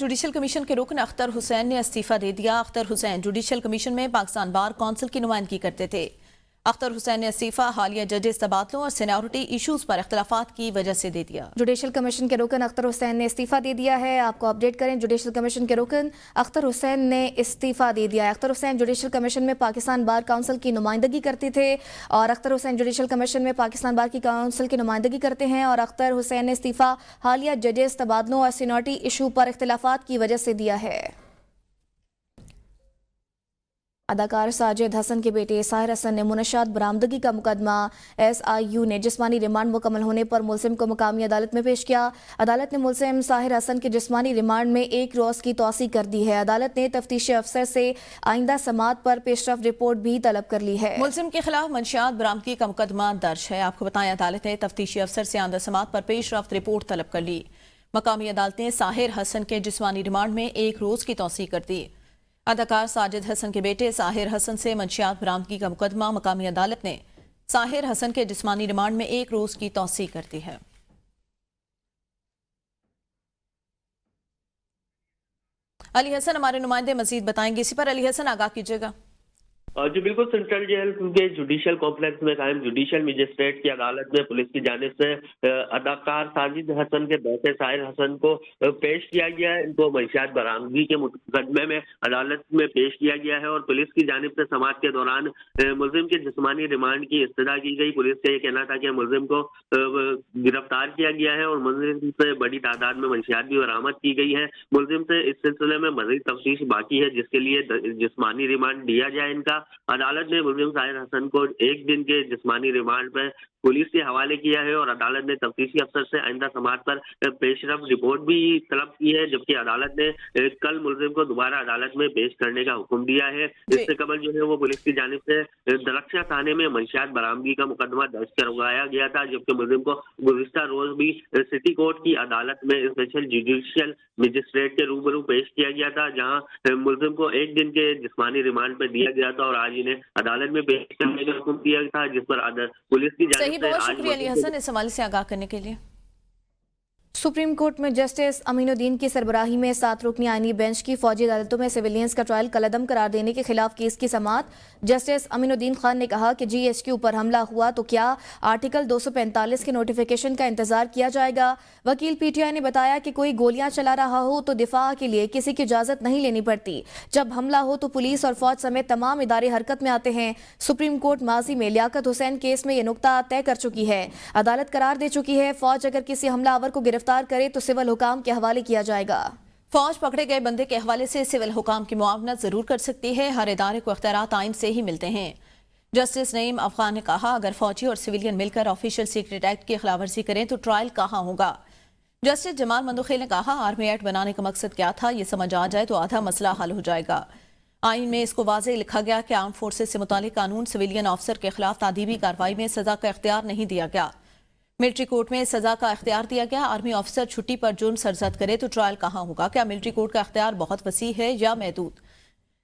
Judicial commission के रुकन अख्तर हुसैन ने इस्तीफा दे दिया। अख्तर हुसैन जुडिशल कमीशन में पाकिस्तान बार कौंसिल की नुमाइंदगी करते थे। अख्तर हुसैन ने इस्तीफा हालिया जजेस तबादलों और सीनियरिटी इशूज पर इख्तलाफात की वजह से दे दिया। जुडिशल कमीशन के रुकन अख्तर हुसैन ने इस्तीफा दे दिया है। आपको अपडेट करें, जुडिशल कमीशन के रुकन अख्तर हुसैन ने इस्तीफा दे दिया है। अख्तर हुसैन जुडिशल कमीशन में पाकिस्तान बार काउंसिल की नुमाइंदगी करते थे और अख्तर हुसैन जुडिशल कमीशन में पाकिस्तान बार की काउंसिल की नुमाइंदगी करते हैं और अख्तर हुसैन ने इस्तीफा हालिया जजेस तबादलों और सीनियरिटी इशू पर इख्तलाफात की वजह से दिया है। अदाकार साजिद हसन के बेटे साहिर हसन ने मुनशात बरामदगी का मुकदमा SIU ने जिस्मानी रिमांड मुकम्मल होने पर मुलजिम को मुकामी अदालत में पेश किया। अदालत ने मुलजिम साहिर हसन के जिस्मानी रिमांड में 1 रोज़ की तौसी कर दी है। अदालत ने तफ्तीशी अफसर से आइंदा समात पर पेशरफ रिपोर्ट भी तलब कर ली है। मुलजिम के खिलाफ मंशियात बरामदगी का मुकदमा दर्ज है। आपको बताएं, अदालत ने तफ्तीशी अफसर से आइंदा समात पर पेशरफ रिपोर्ट तलब कर ली। मकामी अदालत ने साहिर हसन के जिस्मानी रिमांड में 1 रोज़ की तौसी कर दी। अदाकार साजिद हसन के बेटे साहिर हसन से मंशियात बरामदगी का मुकदमा मकामी अदालत ने साहिर हसन के जिस्मानी रिमांड में 1 रोज़ की तौसी कर दी है। अली हसन हमारे नुमाइंदे मजीद बताएंगे इसी पर। अली हसन, आगाह कीजिएगा। जी बिल्कुल, सेंट्रल जेल के जुडिशल कॉम्प्लेक्स में कायम जुडिशल मजिस्ट्रेट की अदालत में पुलिस की जानिब से अदाकार साजिद हसन के बेटे साहिर हसन को पेश किया गया है। इनको मंशियात बरामदगी के मुकदमे में अदालत में पेश किया गया है और पुलिस की जानिब से समात के दौरान मुलजिम के जिस्मानी रिमांड की इस्तदा की गई। पुलिस का ये कहना था कि मुलजिम को गिरफ्तार किया गया है और मुलजिम से बड़ी तादाद में मंशियात भी बरामद की गई है। मुलजिम से इस सिलसिले में मजीद तफ्तीश बाकी है, जिसके लिए जिस्मानी रिमांड दिया जाए इनका। अदालत ने मुलजिम साहिर हसन को 1 दिन के जिस्मानी रिमांड पर पुलिस के हवाले किया है और अदालत ने तफ्तीशी अफसर से आइंदा समात पर पेशरफ रिपोर्ट भी तलब की है, जबकि अदालत ने कल मुलजिम को दोबारा अदालत में पेश करने का हुक्म दिया है। इससे कबल जो है वो पुलिस की जानिब से दरख्शा थाने में मंशियात बरामदगी का मुकदमा दर्ज करवाया गया था, जबकि मुलजिम को गुज़िश्ता रोज भी सिटी कोर्ट की अदालत में स्पेशल जुडिशियल मजिस्ट्रेट के रूबरू पेश किया गया था, जहाँ मुलजिम को 1 दिन के जिस्मानी रिमांड पर दिया गया था और आज इन्हें अदालत में पेश करने का हुक्म दिया था, जिस पर पुलिस की जानिब। बहुत शुक्रिया अली हसन इस हवाले से आगाह करने के लिए। सुप्रीम कोर्ट में जस्टिस अमीनुद्दीन की सरबराही में 7 रुकनी आईनी बेंच की फौजी अदालतों में सिविलियंस का ट्रायल कलअदम करार देने के खिलाफ केस की समात। जस्टिस अमीनुद्दीन खान ने कहा कि GHQ पर हमला हुआ तो क्या आर्टिकल 245 के नोटिफिकेशन का इंतजार किया जाएगा। वकील PTI ने बताया कि कोई गोलियां चला रहा हो तो दिफा के लिए किसी की इजाजत नहीं लेनी पड़ती। जब हमला हो तो पुलिस और फौज समेत तमाम इदारे हरकत में आते हैं। सुप्रीम कोर्ट माजी में लियाकत हुसैन केस में यह नुकता तय कर चुकी है। अदालत करार दे चुकी है, फौज अगर किसी हमलावर को गिरफ्तार करे तो सिविल हुकाम के हवाले किया जाएगा। फौज पकड़े गए बंदे के हवाले से सिविल हुकाम की मुआवनत जरूर कर सकती है। हर इदारे को इख्तियारात आइन से ही मिलते हैं। जस्टिस नईम अफगान ने कहा, अगर फौजी और सिविलियन मिलकर ऑफिशियल सीक्रेट एक्ट की खिलाफवर्जी करें तो ट्रायल कहाँ होगा। जस्टिस जमाल मंदोखेल ने कहा, आर्मी एक्ट बनाने का मकसद क्या था, ये समझ आ जाए तो आधा मसला हल हो जाएगा। आइन में इसको वाज़ेह लिखा गया कि आर्म फोर्सेज से मुतालिक कानून सिविलियन ऑफिसर के खिलाफ तादीबी कार्रवाई में सजा का इख्तियार नहीं दिया गया। मिलिट्री कोर्ट में सजा का इख्तियार दिया गया। आर्मी ऑफिसर छुट्टी पर जुर्म सरजद करे तो ट्रायल कहाँ होगा। क्या मिलिट्री कोर्ट का इख्तियार बहुत वसी है या महदूद।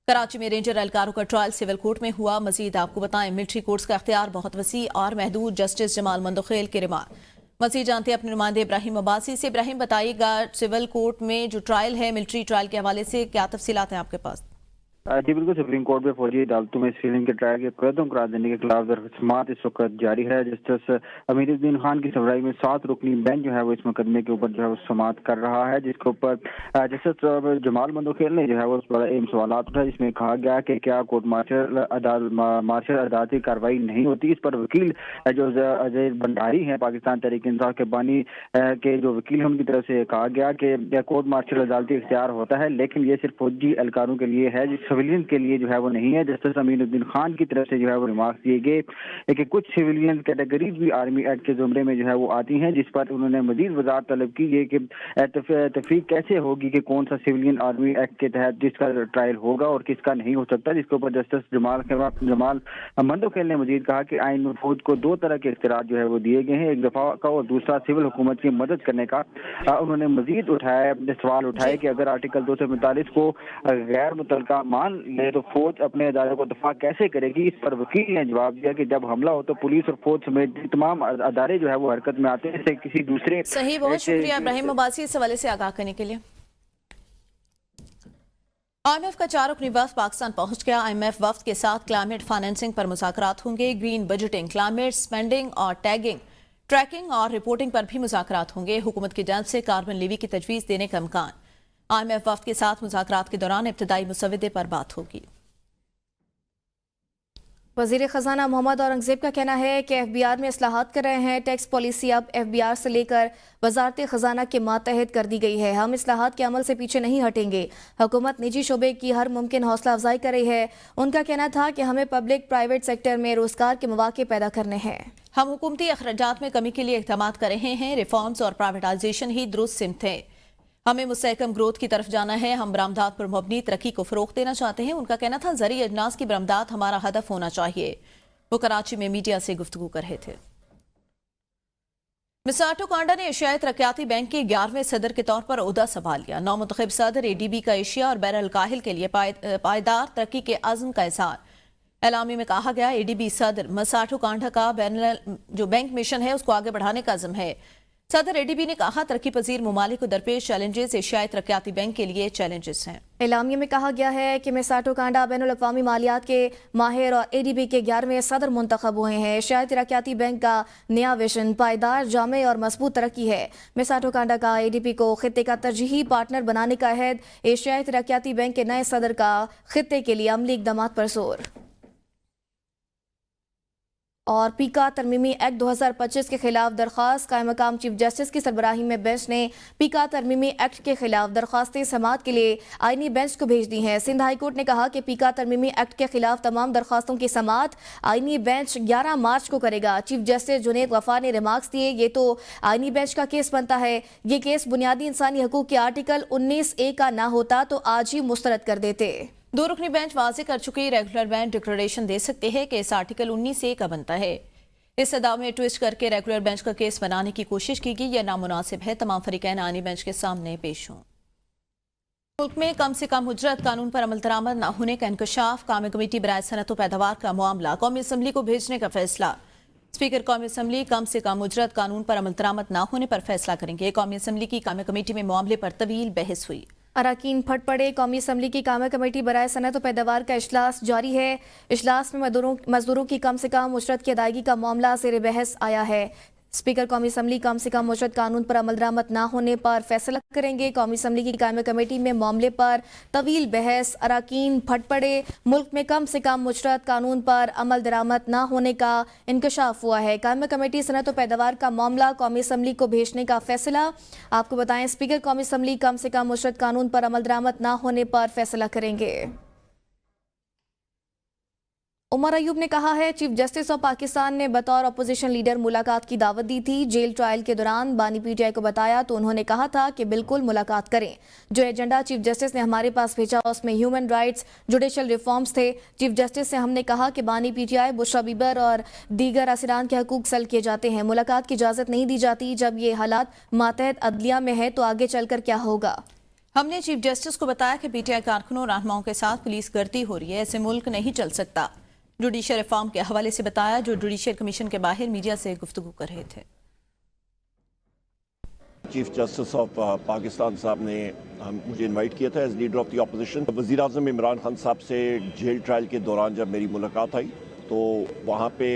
कराची में रेंजर एहलकारों का ट्रायल सिविल कोर्ट में हुआ। मजीद आपको बताएं, मिलिट्री कोर्ट्स का इख्तियार बहुत वसी और महदूद। जस्टिस जमाल मंदोखेल के रिमार्क। मजीद जानते हैं अपने नुमाइंदे इब्राहिम अब्बासी से। इब्राहिम, बताइएगा सिविल कोर्ट में जो ट्रायल है मिलिट्री ट्रायल के हवाले से क्या तफसीलात हैं आपके पास। जी बिल्कुल, सुप्रीम कोर्ट में फौजी अदालतों में सिविलियन के ट्रायल के कदम करार देने के खिलाफ समात इस वक्त जारी है। जस्टिस अमीनुद्दीन खान की सरबराही में 7 रुकनी बेंच जो है वो इस मुकदमे के ऊपर जो है वो समात कर रहा है, जिसके ऊपर जस्टिस जमाल मंदोखेल ने जो है वो बड़ा अहम सवाल उठाया, जिसमें कहा गया कि क्या कोर्ट मार्शल अदालती कार्रवाई नहीं होती। इस पर वकील जो अजय भंडारी है पाकिस्तान तहरीक इंसाफ के बानी के जो वकील हैं, उनकी तरफ से कहा गया कि कोर्ट मार्शल अदालती इख्तियार होता है, लेकिन ये सिर्फ फौजी एहलकारों के लिए है, सिविलियन के लिए जो है वो नहीं है। जस्टिस अमीनुद्दीन खान की तरफ से जो है वो रिमार्क दिए गए कि कुछ सिविलियन कैटेगरीज भी आर्मी एक्ट के जुमरे में जो है वो आती हैं, जिस पर उन्होंने मजीद वजाहत तलब की है कि तफरीक कैसे होगी कि कौन सा सिविलियन आर्मी एक्ट के तहत जिसका ट्रायल होगा और किसका नहीं हो सकता। जिसके ऊपर जस्टिस जमाल मंदोखेल ने मजीद कहा कि आइन में फौज को 2 तरह के इख्तियार जो है वो दिए गए हैं, एक दफा का और दूसरा सिविल हुकूमत की मदद करने का। उन्होंने मजीद सवाल उठाए कि अगर आर्टिकल 245 को गैर मुतलका मान ले तो फौज अपने अदारे को दफा कैसे करेगी। इस पर वकील ने जवाब दिया कि जब हमला हो तो पुलिस और फौज समेत तमाम अदारे जो है वो हरकत में आते हैं, किसी दूसरे। सही, बहुत शुक्रिया इब्राहिम अब्बासी इस हवाले से आगाह करने के लिए। IMF का 4 रुकनी वफ्द पाकिस्तान पहुंच गया। IMF वफ्द के साथ क्लाइमेट फाइनेंसिंग पर मुज़ाकरात होंगे। ग्रीन बजटिंग, क्लाइमेट स्पेंडिंग और टैगिंग, ट्रैकिंग और रिपोर्टिंग पर भी मुज़ाकरात होंगे। हुकूमत की जानिब से कार्बन लीवी की तजवीज़ देने का इम्कान। IMF वफ्द के साथ मुज़ाकरात के दौरान इब्तदाई मुसवदे पर बात होगी। वज़ीर ख़ज़ाना मोहम्मद औरंगज़ेब का कहना है कि FBR में इस्लाहात कर रहे हैं। टैक्स पॉलिसी अब FBR से लेकर वज़ारत ख़ज़ाना के मातहत कर दी गई है। हम इस्लाहात के अमल से पीछे नहीं हटेंगे। हुकूमत निजी शोबे की हर मुमकिन हौसला अफजाई कर रही है। उनका कहना था कि हमें पब्लिक प्राइवेट सेक्टर में रोज़गार के मौके पैदा करने हैं। हम हुकूमती अखराजात में कमी के लिए इक़दाम कर रहे हैं। रिफॉर्म्स और प्राइवेटाइजेशन ही दुरुस्त सिमत है। हमें मुस्तहकम ग्रोथ की तरफ जाना है। हम बरामदात पर मबनी तरक्की को फ़रोग़ देना चाहते हैं। उनका कहना था ज़रूरी अजनास की बरामदात हमारा हदफ होना चाहिए। वो कराची में मीडिया से गुफ्तगू कर रहे थे। मिसाटो कांडा ने एशियाई तरक्याती बैंक के 11वें सदर के तौर पर ओहदा संभाल लिया। नौमुंतखब सदर ADB का एशिया और बैर अल-काहिल के लिए पायदार तरक्की के अज़्म का इज़हार। एलामी में कहा गया ADB सदर मिसाटो कांडा का जो बैंक मिशन है उसको आगे बढ़ाने का अज़्म है। सदर ADB ने कहा तरक्की पजीर ममालिक को दरपेश चैलेंजेस एशियाई तरक्याती बैंक के लिए चैलेंजेस हैं। एलामिया में कहा गया है कि मिसाटो कांडा बैनुल अक़वामी मालियात के माहिर और ADB के 11वें सदर मुंतखब हुए हैं। एशियाई तरक्याती बैंक का नया विजन पायदार, जामे और मजबूत तरक्की है। मिसाटो कांडा का ADB को खित्ते का तरजीही पार्टनर बनाने का अहद। एशियाई तरक्याती बैंक के नए सदर का खित्ते के लिए अमली इक़दामात पर जोर। और पीका तरमीमी एक्ट 2025 के खिलाफ दरख्वास्त। कायम मकाम चीफ जस्टिस की सरबराही में बेंच ने पीका तरमीमी एक्ट के खिलाफ दरख्वास्तें समाअत के लिए आईनी बेंच को भेज दी हैं। सिंध हाई कोर्ट ने कहा कि पीका तरमीमी एक्ट के खिलाफ तमाम दरख्वास्तों की समाअत आईनी बेंच 11 मार्च को करेगा। चीफ जस्टिस जुनैद गफ्फार ने रिमार्क्स दिए, ये तो आईनी बेंच का केस बनता है। ये केस बुनियादी इंसानी हकूक के आर्टिकल 19A का ना होता तो आज ही मुस्तरद कर देते। 2 रुकनी बेंच वाज़े कर चुकी रेगुलर बेंच डिक्लेरेशन दे सकते हैं कि इस आर्टिकल 19A का बनता है। इस सदा में ट्विस्ट करके रेगुलर बेंच का केस बनाने की कोशिश की गई, यह नामुनासिब है। तमाम फरीकैन आईनी बेंच के सामने पेश हों। मुल्क में कम से कम उजरत कानून पर अमल दरामद न होने का इंकशाफ। कौमी कमेटी बराए सनअत व पैदावार का मामला कौमी असम्बली को भेजने का फैसला। स्पीकर कौमी असम्बली कम से कम उजरत कानून पर अमल दरामद न होने पर फैसला करेंगे। कौमी असम्बली की कौमी कमेटी में मामले पर तवील बहस हुई। अराकीन फट पड़े। कौमी असम्बली की कामी कमेटी बराए सनअत व पैदावार का इजलास जारी है। इजलास में मजदूरों की कम से कम उजरत की अदायगी का मामला ज़ेर बहस आया है। स्पीकर कौमी असम्बली कम से कम उजरत कानून पर अमल दरामद न होने पर फैसला करेंगे। कौमी असम्बली की कायमी कमेटी में मामले पर तवील बहस। अराकीन फट पड़े। मुल्क में कम से कम उजरत कानून पर अमल दरामद न होने का इंकशाफ हुआ है। कायमी कमेटी सनअत व पैदावार का मामला कौमी असम्बली को भेजने का फैसला। आपको बताएं, स्पीकर कौमी असम्बली कम से कम उजरत कानून पर अमल दरामद न होने पर फैसला करेंगे। उमर अयूब ने कहा है चीफ जस्टिस ऑफ पाकिस्तान ने बतौर अपोजिशन लीडर मुलाकात की दावत दी थी। जेल ट्रायल के दौरान बानी PTI को बताया तो उन्होंने कहा था कि बिल्कुल मुलाकात करें। जो एजेंडा चीफ जस्टिस ने हमारे पास भेजा उसमें ह्यूमन राइट्स, जुडिशल रिफॉर्म्स थे। चीफ जस्टिस से हमने कहा कि बानी PTI, बुशरा बीबर और दीगर असरान के हकूक सल किए जाते हैं। मुलाकात की इजाज़त नहीं दी जाती। जब ये हालात मातहत अदलिया में है तो आगे चलकर क्या होगा। हमने चीफ जस्टिस को बताया कि PTI कारकुनों और रहनुमाओं के साथ पुलिस गर्दी हो रही है। ऐसे मुल्क नहीं चल सकता। जुडिशियल रिफॉर्म के हवाले से बताया जो जुडिशियल कमीशन के बाहर मीडिया से गुफ्तगू कर रहे थे। चीफ जस्टिस ऑफ पाकिस्तान साहब ने मुझे इनवाइट किया था as leader of the opposition. वज़ीर आज़म इमरान खान साहब से जेल ट्रायल के दौरान जब मेरी मुलाकात आई तो वहाँ पे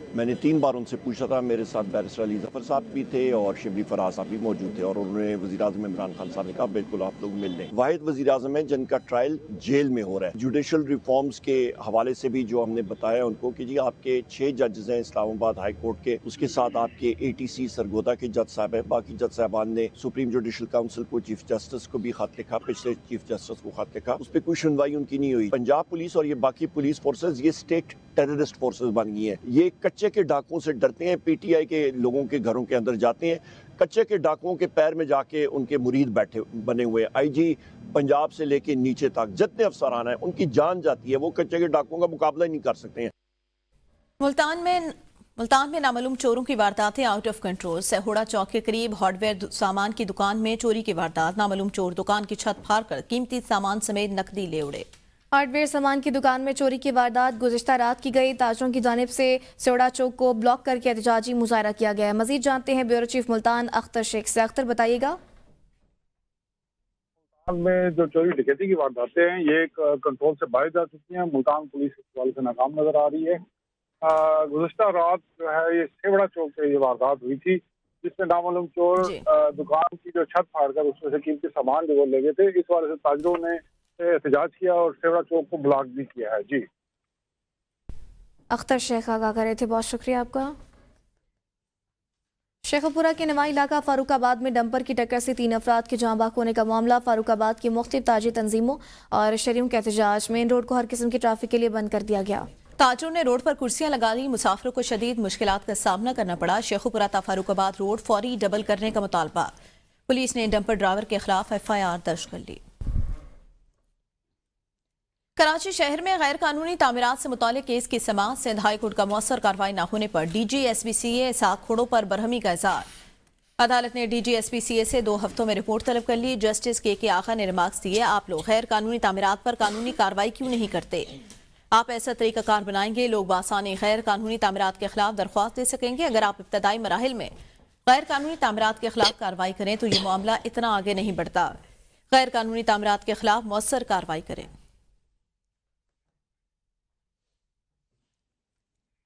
मैंने 3 बार उनसे पूछा था। मेरे साथ बैरिस्टर अली ज़फ़र साहब भी थे और शिबली फराज साहब भी मौजूद थे और उन्होंने वज़ीर आज़म इमरान खान साहब ने कहा बिल्कुल आप लोग मिल लें। वाहिद वज़ीर आज़म है जिनका ट्रायल जेल में हो रहा है। जुडिशल रिफॉर्म्स के हवाले से भी जो हमने बताया उनको कि जी आपके 6 जजेस हैं इस्लामाबाद हाई कोर्ट के, उसके साथ आपके ATC सरगोदा के जज साहब हैं। बाकी जज साहबान ने सुप्रीम जुडिशल काउंसिल को, चीफ जस्टिस को भी खत लिखा, पिछले चीफ जस्टिस को खत लिखा, उस पर कोई सुनवाई उनकी नहीं हुई। पंजाब पुलिस और ये बाकी पुलिस फोर्सेज ये स्टेट टेररिस्ट फोर्सेज बन गई हैं। ये कच्चे के डाकुओं से डरते हैं। PTI के लोगों के घरों के अंदर जाते हैं, कच्चे के डाकुओं के पैर में जाके उनके मुरीद बैठे बने हुए। IG पंजाब से लेके नीचे तक जितने अफसरान हैं उनकी जान जाती है, वो कच्चे के डाकुओं का मुकाबला ही नहीं कर सकते हैं। मुल्तान में नामालूम चोरों की वारदातें आउट ऑफ कंट्रोल। सहोड़ा चौक के करीब हार्डवेयर सामान की दुकान में चोरी की वारदात। नामालूम चोर दुकान की छत फाड़कर कीमती सामान समेत नकदी ले उड़े। हार्डवेयर सामान की दुकान में चोरी की वारदात गुज़िश्ता रात की गई। ताजरों की जानिब से सहोड़ा चौक को ब्लॉक करके एहतजाजी मुजाहरा किया गया है। मजीद जानते हैं ब्यूरो चीफ मुल्तान अख्तर शेख से। अख्तर बताइएगा। میں جو چوری ڈکیتی کی وارداتیں ہیں یہ کنٹرول سے باہر جا چکی ہیں. ملتان پولیس اس حوالے سے ناکام نظر آ رہی ہے. گزشتہ رات جو ہے یہ سیوڑا چوک پہ یہ واردات ہوئی تھی جس میں نامعلوم چور دکان کی جو چھت پھاڑ کر اس میں سے قیمتی سامان جو وہ لے گئے تھے. اس حوالے سے تاجروں نے احتجاج کیا اور سیوڑا چوک کو بلاک بھی کیا ہے. جی اختر شیخ آگاہ کر رہے تھے، بہت شکریہ آپ کا. شیخو پورہ کے نوائی علاقہ فاروق آباد میں ڈمپر کی ٹکر سے 3 افراد کے جاں بحق ہونے کا معاملہ. فاروق آباد کی مختلف تاجر تنظیموں اور شہریوں کے احتجاج، مین روڈ کو ہر قسم کی ٹریفک کے لیے بند کر دیا گیا. تاجروں نے روڈ پر کرسیاں لگا لی، مسافروں کو شدید مشکلات کا سامنا کرنا پڑا. شیخو پورہ تا فاروق آباد روڈ فوری ڈبل کرنے کا مطالبہ. پولیس نے ڈمپر ڈرائیور کے خلاف FIR درج کر لی. کراچی شہر میں غیر قانونی تعمیرات سے متعلق کیس کی سماعت. سندھ ہائی کورٹ کا مؤثر کارروائی نہ ہونے پر DG SPCA اسحاق کھوڑوں پر برہمی کا اظہار. عدالت نے DG SPCA سے 2 ہفتوں میں رپورٹ طلب کر لی. جسٹس KK آغا نے ریمارکس دیے، آپ لوگ غیر قانونی تعمیرات پر قانونی کارروائی کیوں نہیں کرتے؟ آپ ایسا طریقہ کار بنائیں گے لوگ بآسانی غیر قانونی تعمیرات کے خلاف درخواست دے سکیں گے. اگر آپ ابتدائی مراحل میں غیر قانونی تعمیرات کے خلاف کارروائی کریں تو یہ معاملہ اتنا آگے نہیں بڑھتا. غیر قانونی تعمیرات کے خلاف مؤثر کارروائی کریں.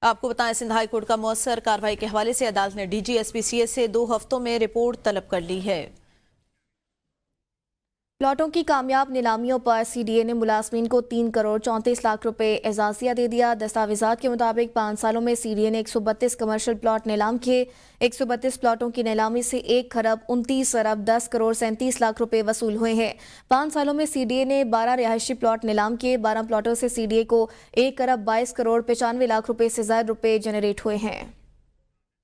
آپ کو بتائیں سندھ ہائی کورٹ کا مؤثر کارروائی کے حوالے سے عدالت نے DG SPCA سے 2 ہفتوں میں رپورٹ طلب کر لی ہے. پلاٹوں کی کامیاب نیلامیوں پر CDA نے ملازمین کو 3 کروڑ 34 لاکھ روپے اعزازیہ دے دیا. دستاویزات کے مطابق 5 سالوں میں CDA نے 132 کمرشل پلاٹ نیلام کیے. 132 پلاٹوں کی نیلامی سے 1 کھرب 29 ارب 10 کروڑ 37 لاکھ روپے وصول ہوئے ہیں. 5 سالوں میں CDA نے 12 رہائشی پلاٹ نیلام کیے. 12 پلاٹوں سے CDA کو 1 ارب 22 کروڑ 95 لاکھ روپے سے زائد روپے جنریٹ ہوئے ہیں.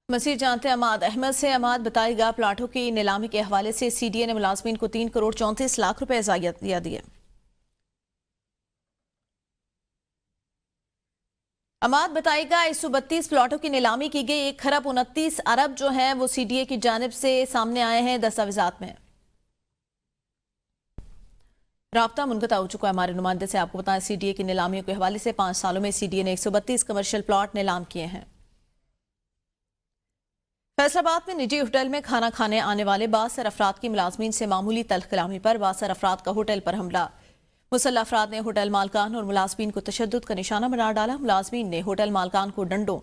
مزید جانتے ہیں عماد احمد سے. عماد بتائے گا پلاٹوں کی نیلامی کے حوالے سے CDA نے ملازمین کو 3 کروڑ 34 لاکھ روپے اعزازیہ دیے. عماد بتائے گا 132 پلاٹوں کی نیلامی کی گئی. 1 کھرب 29 ارب جو ہیں وہ CDA کی جانب سے سامنے آئے ہیں دستاویزات میں. رابطہ منقطع ہو چکا ہے ہمارے نمائندے سے. آپ کو بتائیں CDA کی نیلامیوں کے حوالے سے 5 سالوں میں CDA نے 132 کمرشل پلاٹ نیلام کیے ہیں. فیصل آباد میں نجی ہوٹل میں کھانا کھانے آنے والے 62 افراد کی ملازمین سے معمولی تلخ کلامی پر 62 افراد کا ہوٹل پر حملہ. مسلح افراد نے ہوٹل مالکان اور ملازمین کو تشدد کا نشانہ بنا ڈالا. ملازمین نے ہوٹل مالکان کو ڈنڈوں،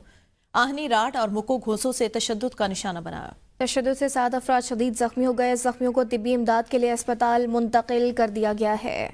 آہنی راڈ اور مکو گھونسوں سے تشدد کا نشانہ بنایا. تشدد سے 7 افراد شدید زخمی ہو گئے. زخمیوں کو طبی امداد کے لیے اسپتال منتقل کر دیا گیا ہے.